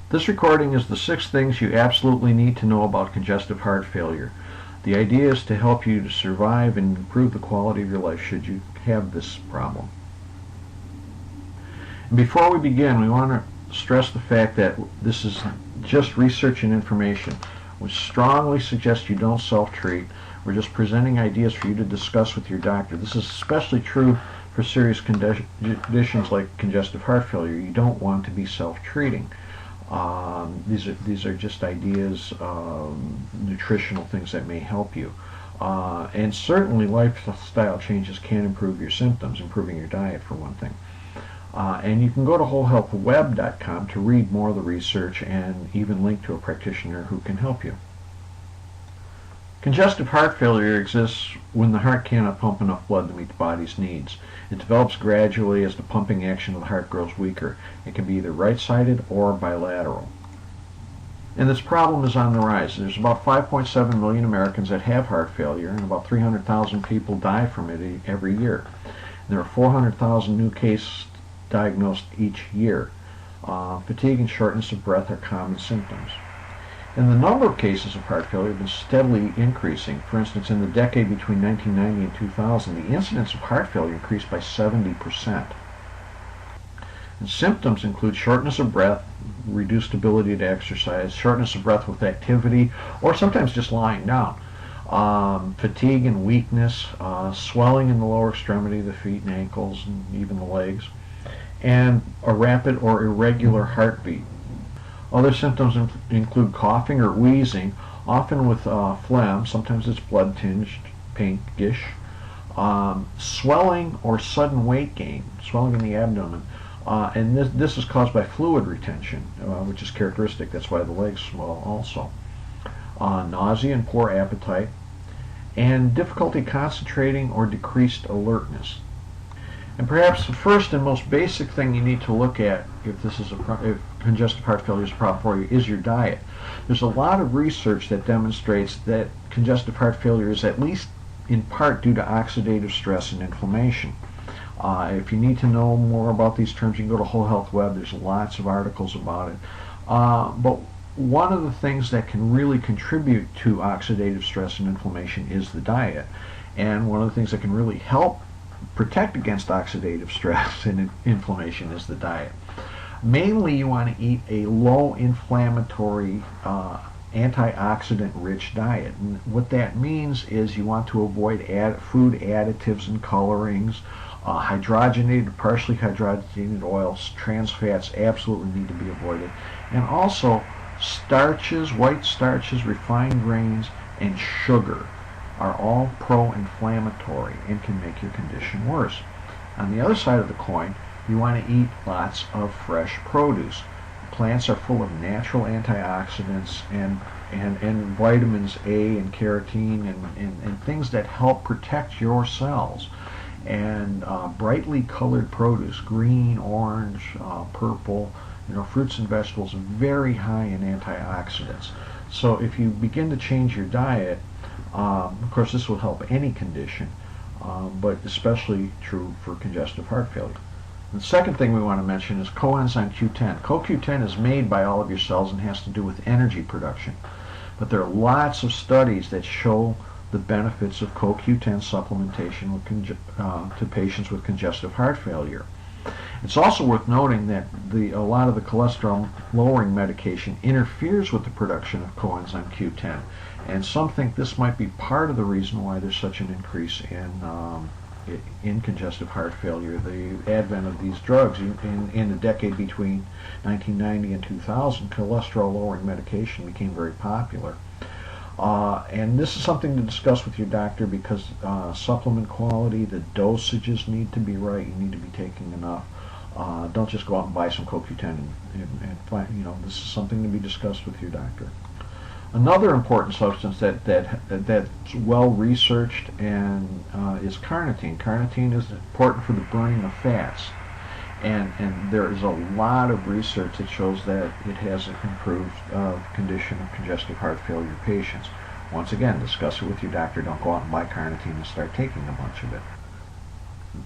This recording is the 6 things you absolutely need to know about congestive heart failure. The idea is to help you to survive and improve the quality of your life should you have this problem. And before we begin, we want to stress the fact that this is just research and information. We strongly suggest you don't self-treat. We're just presenting ideas for you to discuss with your doctor. This is especially true for serious conditions like congestive heart failure. You don't want to be self-treating. These are just ideas, nutritional things that may help you. And certainly lifestyle changes can improve your symptoms, improving your diet for one thing. And you can go to wholehealthweb.com to read more of the research and even link to a practitioner who can help you. Congestive heart failure exists when the heart cannot pump enough blood to meet the body's needs. It develops gradually as the pumping action of the heart grows weaker. It can be either right-sided or bilateral. And this problem is on the rise. There's about 5.7 million Americans that have heart failure, and about 300,000 people die from it every year. And there are 400,000 new cases diagnosed each year. Fatigue and shortness of breath are common symptoms. And the number of cases of heart failure has been steadily increasing. For instance, in the decade between 1990 and 2000, the incidence of heart failure increased by 70%. And symptoms include shortness of breath, reduced ability to exercise, shortness of breath with activity, or sometimes just lying down, fatigue and weakness, swelling in the lower extremity of the feet and ankles and even the legs, and a rapid or irregular heartbeat. Other symptoms include coughing or wheezing, often with phlegm. Sometimes it's blood-tinged, pinkish. Swelling or sudden weight gain, swelling in the abdomen. And this is caused by fluid retention, which is characteristic. That's why the legs swell also. Nausea and poor appetite. And difficulty concentrating or decreased alertness. And perhaps the first and most basic thing you need to look at if congestive heart failure is a problem for you is your diet. There's a lot of research that demonstrates that congestive heart failure is at least in part due to oxidative stress and inflammation. If you need to know more about these terms, you can go to Whole Health Web. There's lots of articles about it. But one of the things that can really contribute to oxidative stress and inflammation is the diet. And one of the things that can really help protect against oxidative stress and inflammation is the diet. Mainly you want to eat a low inflammatory antioxidant rich diet, and what that means is you want to avoid food additives and colorings, hydrogenated, partially hydrogenated oils, trans fats absolutely need to be avoided, and also starches, white starches, refined grains, and sugar are all pro-inflammatory and can make your condition worse. On the other side of the coin, you want to eat lots of fresh produce. Plants are full of natural antioxidants and vitamins A and carotene and things that help protect your cells. And brightly colored produce, green, orange, purple, fruits and vegetables, very high in antioxidants. So if you begin to change your diet, of course, this will help any condition, but especially true for congestive heart failure. The second thing we want to mention is coenzyme Q10. CoQ10 is made by all of your cells and has to do with energy production. But there are lots of studies that show the benefits of CoQ10 supplementation to patients with congestive heart failure. It's also worth noting that a lot of the cholesterol-lowering medication interferes with the production of coenzyme Q10, and some think this might be part of the reason why there's such an increase in congestive heart failure. The advent of these drugs in the decade between 1990 and 2000, cholesterol-lowering medication became very popular. And this is something to discuss with your doctor because supplement quality, the dosages need to be right. You need to be taking enough. Don't just go out and buy some CoQ10 and find, this is something to be discussed with your doctor. Another important substance that's well researched and is carnitine. Carnitine is important for the burning of fats, and there is a lot of research that shows that it has improved the condition of congestive heart failure patients. Once again, discuss it with your doctor. Don't go out and buy carnitine and start taking a bunch of it.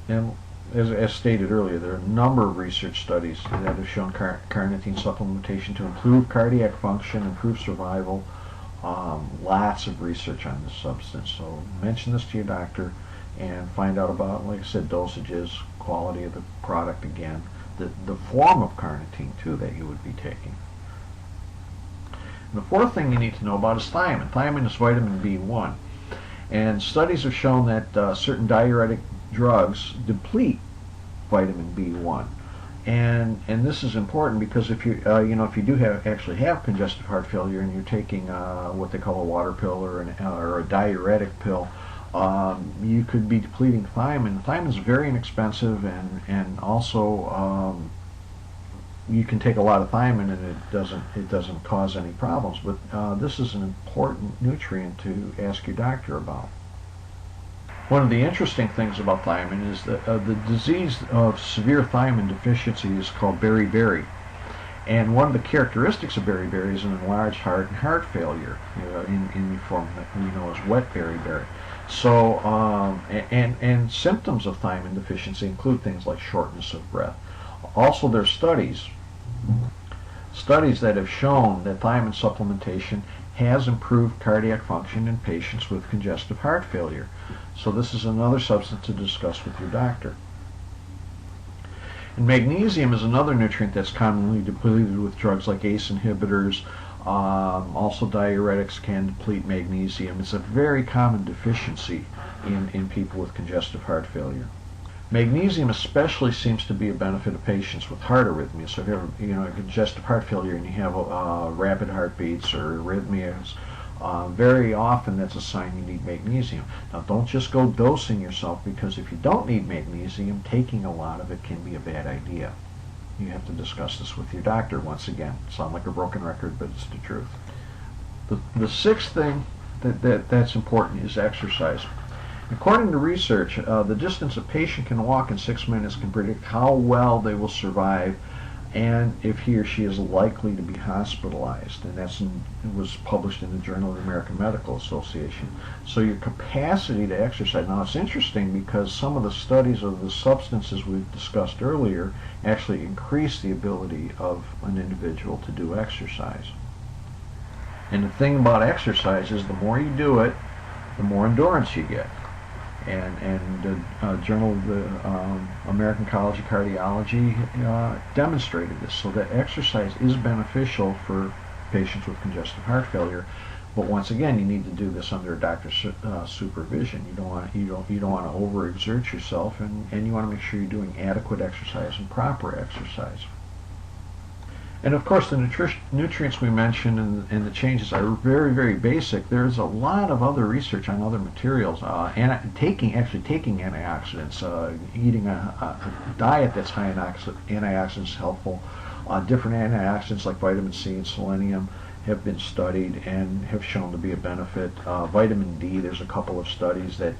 And as stated earlier, there are a number of research studies that have shown carnitine supplementation to improve cardiac function, improve survival. Lots of research on this substance. So mention this to your doctor and find out about, like I said, dosages, quality of the product again, the form of carnitine too that you would be taking. And the fourth thing you need to know about is thiamine. Thiamine is vitamin B1. And studies have shown that certain diuretic drugs deplete vitamin B1. And this is important because if you if you do actually have congestive heart failure and you're taking what they call a water pill or a diuretic pill, you could be depleting thiamine. Thiamine is very inexpensive, and also you can take a lot of thiamine and it doesn't cause any problems. But this is an important nutrient to ask your doctor about. One of the interesting things about thiamine is that the disease of severe thiamine deficiency is called beriberi. And one of the characteristics of beriberi is an enlarged heart and heart failure, in the form that we know as wet beriberi. So, and symptoms of thiamine deficiency include things like shortness of breath. Also, there are studies that have shown that thiamine supplementation has improved cardiac function in patients with congestive heart failure. So this is another substance to discuss with your doctor. And magnesium is another nutrient that's commonly depleted with drugs like ACE inhibitors. Also diuretics can deplete magnesium. It's a very common deficiency in people with congestive heart failure. Magnesium especially seems to be a benefit of patients with heart arrhythmias. So if you have congestive heart failure and you have rapid heartbeats or arrhythmias, very often that's a sign you need magnesium. Now don't just go dosing yourself, because if you don't need magnesium, taking a lot of it can be a bad idea. You have to discuss this with your doctor once again. Sound like a broken record, but it's the truth. The sixth thing that's important is exercise. According to research, the distance a patient can walk in 6 minutes can predict how well they will survive and if he or she is likely to be hospitalized. And that was published in the Journal of the American Medical Association. So your capacity to exercise. Now it's interesting because some of the studies of the substances we've discussed earlier actually increase the ability of an individual to do exercise. And the thing about exercise is the more you do it, the more endurance you get. And the Journal of the American College of Cardiology demonstrated this, so that exercise is beneficial for patients with congestive heart failure. But once again, you need to do this under a doctor's supervision. You don't want to overexert yourself, and you want to make sure you're doing adequate exercise and proper exercise. And of course, the nutrients we mentioned and the changes are very, very basic. There's a lot of other research on other materials. Taking antioxidants, eating a diet that's high in antioxidants is helpful. Different antioxidants like vitamin C and selenium have been studied and have shown to be a benefit. Vitamin D, there's a couple of studies that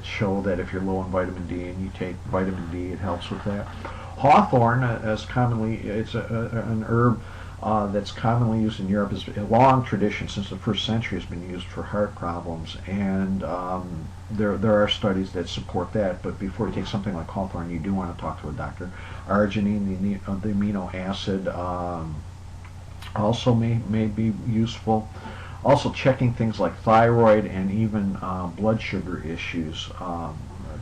show that if you're low in vitamin D and you take vitamin D, it helps with that. Hawthorn, it's an herb that's commonly used in Europe. Is a long tradition, since the first century, has been used for heart problems, and there are studies that support that. But before you take something like hawthorn, you do want to talk to a doctor. Arginine, the amino acid, also may be useful. Also, checking things like thyroid and even blood sugar issues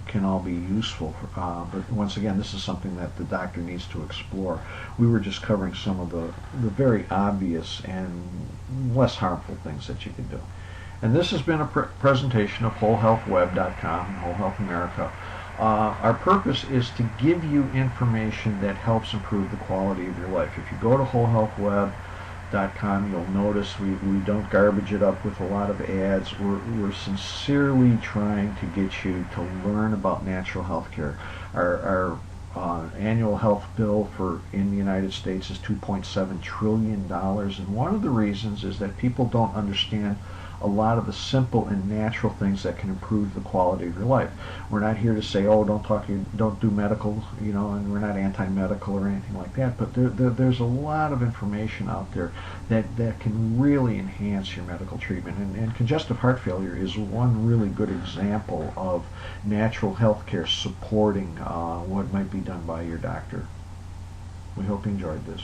can all be useful, but once again, this is something that the doctor needs to explore. We were just covering some of the very obvious and less harmful things that you can do. And this has been a presentation of WholeHealthWeb.com and Whole Health America. Our purpose is to give you information that helps improve the quality of your life. If you go to WholeHealthWeb.com, you'll notice we don't garbage it up with a lot of ads. We're sincerely trying to get you to learn about natural health care. Our annual health bill in the United States is $2.7 trillion, and one of the reasons is that people don't understand a lot of the simple and natural things that can improve the quality of your life. We're not here to say, oh, don't do medical, and we're not anti-medical or anything like that, but there's a lot of information out there that can really enhance your medical treatment, and congestive heart failure is one really good example of natural health care supporting what might be done by your doctor. We hope you enjoyed this.